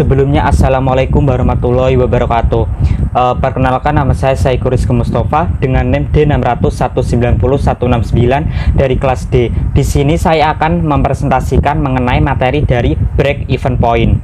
Sebelumnya, Assalamualaikum warahmatullahi wabarakatuh. Perkenalkan, nama saya Saikur Rizky Mustafa dengan NIM D600190169 dari kelas D. Di sini saya akan mempresentasikan mengenai materi dari break even point.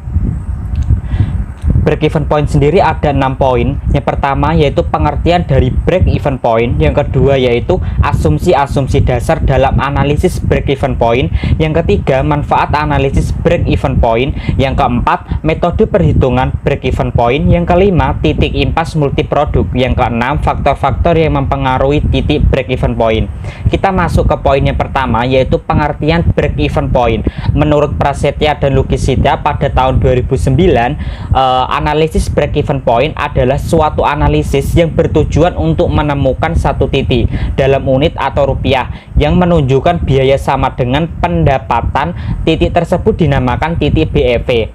Break even point sendiri ada 6 poin. Yang pertama yaitu pengertian dari break even point. Yang kedua yaitu asumsi-asumsi dasar dalam analisis break even point. Yang ketiga, manfaat analisis break even point. Yang keempat, metode perhitungan break even point. Yang kelima, titik impas multiproduk. Yang keenam, faktor-faktor yang mempengaruhi titik break even point. Kita masuk ke poin yang pertama yaitu pengertian break even point. Menurut Prasetya dan Lukisita pada tahun 2009, analisis break even point adalah suatu analisis yang bertujuan untuk menemukan satu titik dalam unit atau rupiah yang menunjukkan biaya sama dengan pendapatan. Titik tersebut dinamakan titik BEP.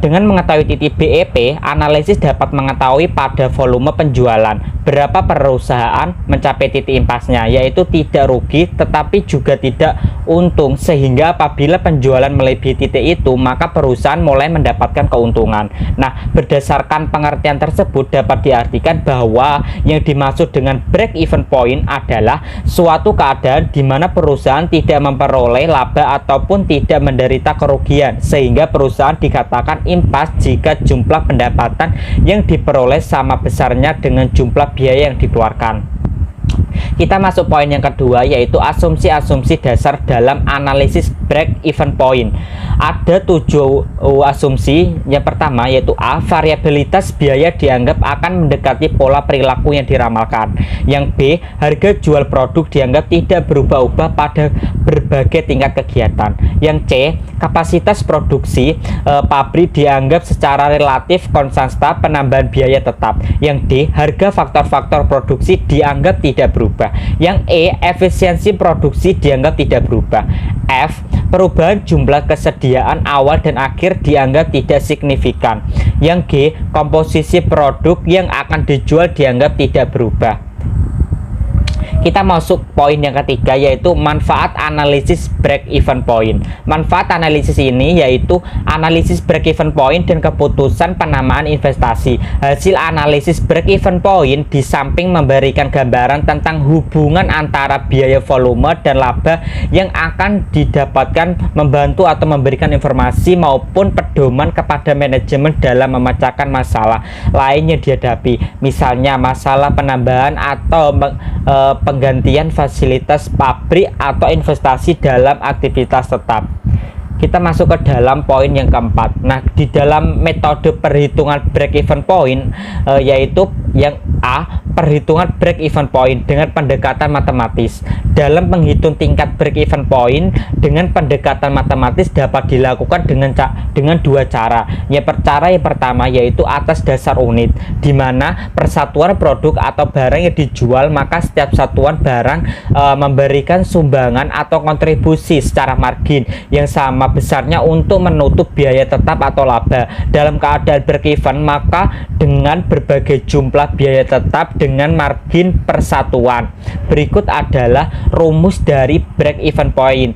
Dengan mengetahui titik BEP, analisis dapat mengetahui pada volume penjualan berapa perusahaan mencapai titik impasnya, yaitu tidak rugi tetapi juga tidak untung, sehingga apabila penjualan melebihi titik itu maka perusahaan mulai mendapatkan keuntungan. Nah, berdasarkan pengertian tersebut dapat diartikan bahwa yang dimaksud dengan break even point adalah suatu keadaan di mana perusahaan tidak memperoleh laba ataupun tidak menderita kerugian, sehingga perusahaan dikatakan impas jika jumlah pendapatan yang diperoleh sama besarnya dengan jumlah biaya yang dikeluarkan. Kita masuk poin yang kedua yaitu asumsi-asumsi dasar dalam analisis break even point. Ada 7 asumsi. Yang pertama yaitu A, variabilitas biaya dianggap akan mendekati pola perilaku yang diramalkan. Yang B, harga jual produk dianggap tidak berubah-ubah pada berbagai tingkat kegiatan. Yang C, kapasitas produksi pabrik dianggap secara relatif konstan penambahan biaya tetap. Yang D, harga faktor-faktor produksi dianggap tidak berubah. Yang E, efisiensi produksi dianggap tidak berubah. F, perubahan jumlah kesediaan awal dan akhir dianggap tidak signifikan. Yang G, komposisi produk yang akan dijual dianggap tidak berubah. Kita masuk poin yang ketiga yaitu manfaat analisis break even point. Manfaat analisis ini yaitu analisis break even point dan keputusan penamaan investasi. Hasil analisis break even point di samping memberikan gambaran tentang hubungan antara biaya volume dan laba yang akan didapatkan, membantu atau memberikan informasi maupun pedoman kepada manajemen dalam memecahkan masalah lain yang dihadapi, misalnya masalah penambahan atau penggantian fasilitas pabrik atau investasi dalam aktivitas tetap. Kita masuk ke dalam poin yang keempat. Nah, di dalam metode perhitungan break even point yaitu yang A, perhitungan break even point dengan pendekatan matematis. Dalam menghitung tingkat break even point dengan pendekatan matematis dapat dilakukan dengan dua cara. Yang pertama yaitu atas dasar unit, di mana persatuan produk atau barang yang dijual maka setiap satuan barang memberikan sumbangan atau kontribusi secara margin yang sama besarnya untuk menutup biaya tetap atau laba. Dalam keadaan break even maka dengan berbagai jumlah biaya tetap dengan margin persatuan. Berikut adalah rumus dari break even point.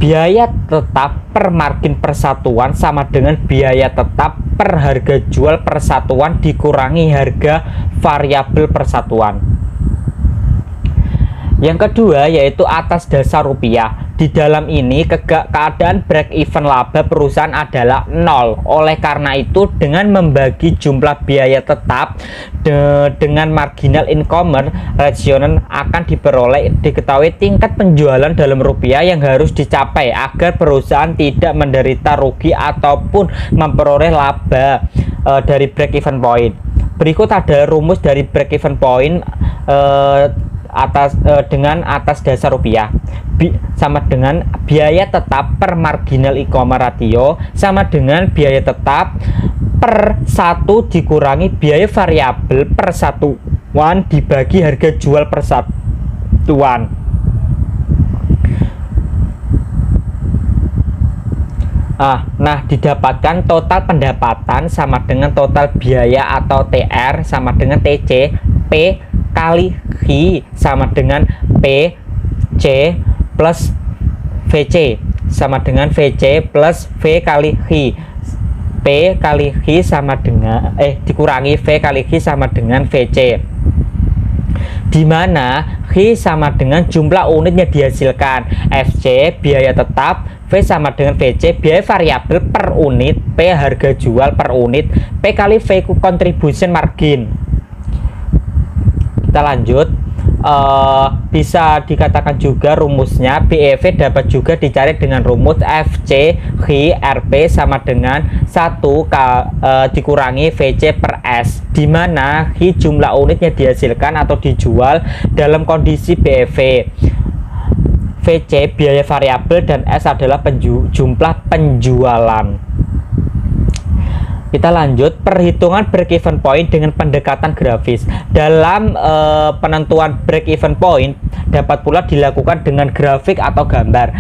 Biaya tetap per margin persatuan sama dengan biaya tetap per harga jual persatuan dikurangi harga variabel persatuan. Yang kedua yaitu atas dasar rupiah. Di dalam ini keadaan break even laba perusahaan adalah 0. Oleh karena itu dengan membagi jumlah biaya tetap dengan marginal income ratio akan diketahui tingkat penjualan dalam rupiah yang harus dicapai agar perusahaan tidak menderita rugi ataupun memperoleh laba dari break even point. Berikut ada rumus dari break even point dengan atas dasar rupiah sama dengan biaya tetap per marginal income ratio sama dengan biaya tetap per 1 dikurangi biaya variabel per satuan dibagi harga jual per satuan. Nah, didapatkan total pendapatan sama dengan total biaya atau TR sama dengan TC, P kali I sama dengan PC plus VC. sama dengan VC plus V kali H. P kali H sama dengan dikurangi V kali H sama dengan VC, di mana H sama dengan jumlah unitnya dihasilkan, FC biaya tetap, V sama dengan VC biaya variabel per unit, P harga jual per unit, P kali V contribution margin. Kita lanjut. Bisa dikatakan juga rumusnya BEV dapat juga dicari dengan rumus FC H RP sama dengan 1 dikurangi VC per S, di mana H jumlah unitnya dihasilkan atau dijual dalam kondisi BEV, VC biaya variabel, dan S adalah jumlah penjualan. Kita lanjut, perhitungan break even point dengan pendekatan grafis. Dalam penentuan break even point dapat pula dilakukan dengan grafik atau gambar.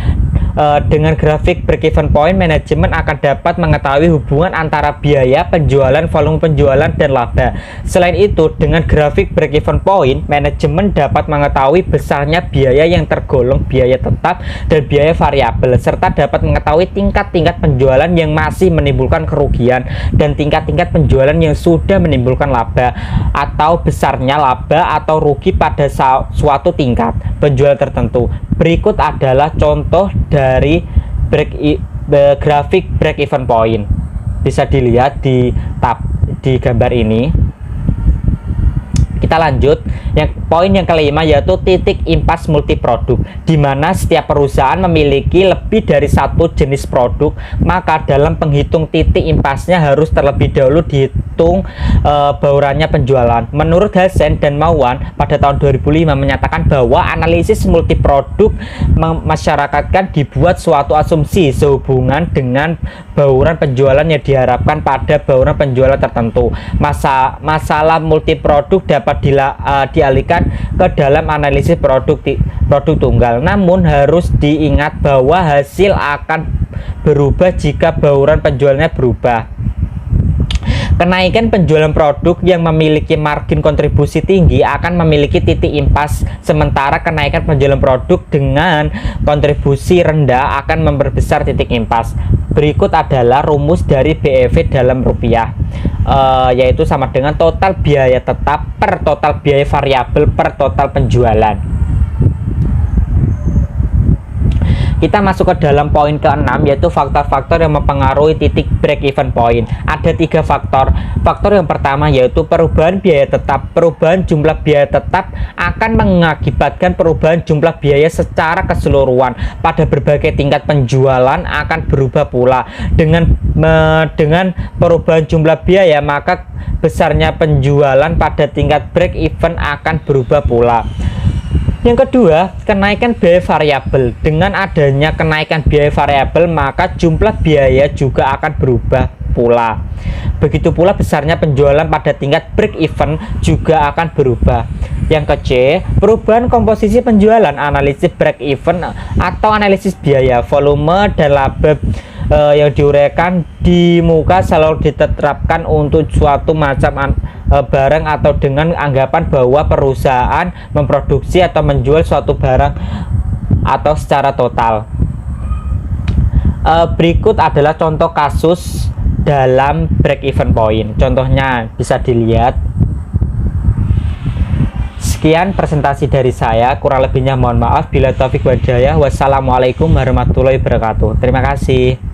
Dengan grafik break even point, manajemen akan dapat mengetahui hubungan antara biaya penjualan, volume penjualan, dan laba. Selain itu, dengan grafik break even point, manajemen dapat mengetahui besarnya biaya yang tergolong biaya tetap dan biaya variabel, serta dapat mengetahui tingkat-tingkat penjualan yang masih menimbulkan kerugian dan tingkat-tingkat penjualan yang sudah menimbulkan laba, atau besarnya laba atau rugi pada suatu tingkat penjualan tertentu. Berikut adalah contoh dari grafik break even point. Bisa dilihat di gambar ini. Kita lanjut, poin yang kelima yaitu titik impas multiproduk, di mana setiap perusahaan memiliki lebih dari satu jenis produk, maka dalam penghitung titik impasnya harus terlebih dahulu dihitung baurannya penjualan. Menurut Hassen dan Mawan pada tahun 2005 menyatakan bahwa analisis multiproduk memasyarakatkan dibuat suatu asumsi sehubungan dengan bauran penjualan yang diharapkan pada bauran penjualan tertentu. Masalah multiproduk dapat dialihkan ke dalam analisis produk tunggal. Namun harus diingat bahwa hasil akan berubah jika bauran penjualannya berubah. Kenaikan penjualan produk yang memiliki margin kontribusi tinggi akan memiliki titik impas, sementara kenaikan penjualan produk dengan kontribusi rendah akan memperbesar titik impas. Berikut adalah rumus dari BEV dalam rupiah, yaitu sama dengan total biaya tetap per total biaya variabel per total penjualan. Kita masuk ke dalam poin ke-6, yaitu faktor-faktor yang mempengaruhi titik break even point. Ada 3 faktor. Faktor yang pertama yaitu perubahan biaya tetap. Perubahan jumlah biaya tetap akan mengakibatkan perubahan jumlah biaya secara keseluruhan pada berbagai tingkat penjualan akan berubah pula. Dengan perubahan jumlah biaya, maka besarnya penjualan pada tingkat break even akan berubah pula. Yang kedua, kenaikan biaya variabel. Dengan adanya kenaikan biaya variabel, maka jumlah biaya juga akan berubah pula. Begitu pula besarnya penjualan pada tingkat break even juga akan berubah. Yang ke-C, perubahan komposisi penjualan, analisis break even atau analisis biaya, volume, dan laba yang diuraikan di muka selalu diterapkan untuk suatu macam barang atau dengan anggapan bahwa perusahaan memproduksi atau menjual suatu barang atau secara total. Berikut adalah contoh kasus dalam break even point. Contohnya bisa dilihat. Sekian presentasi dari saya, kurang lebihnya mohon maaf. Bila taufik wal hidayah. Wassalamualaikum warahmatullahi wabarakatuh. Terima kasih.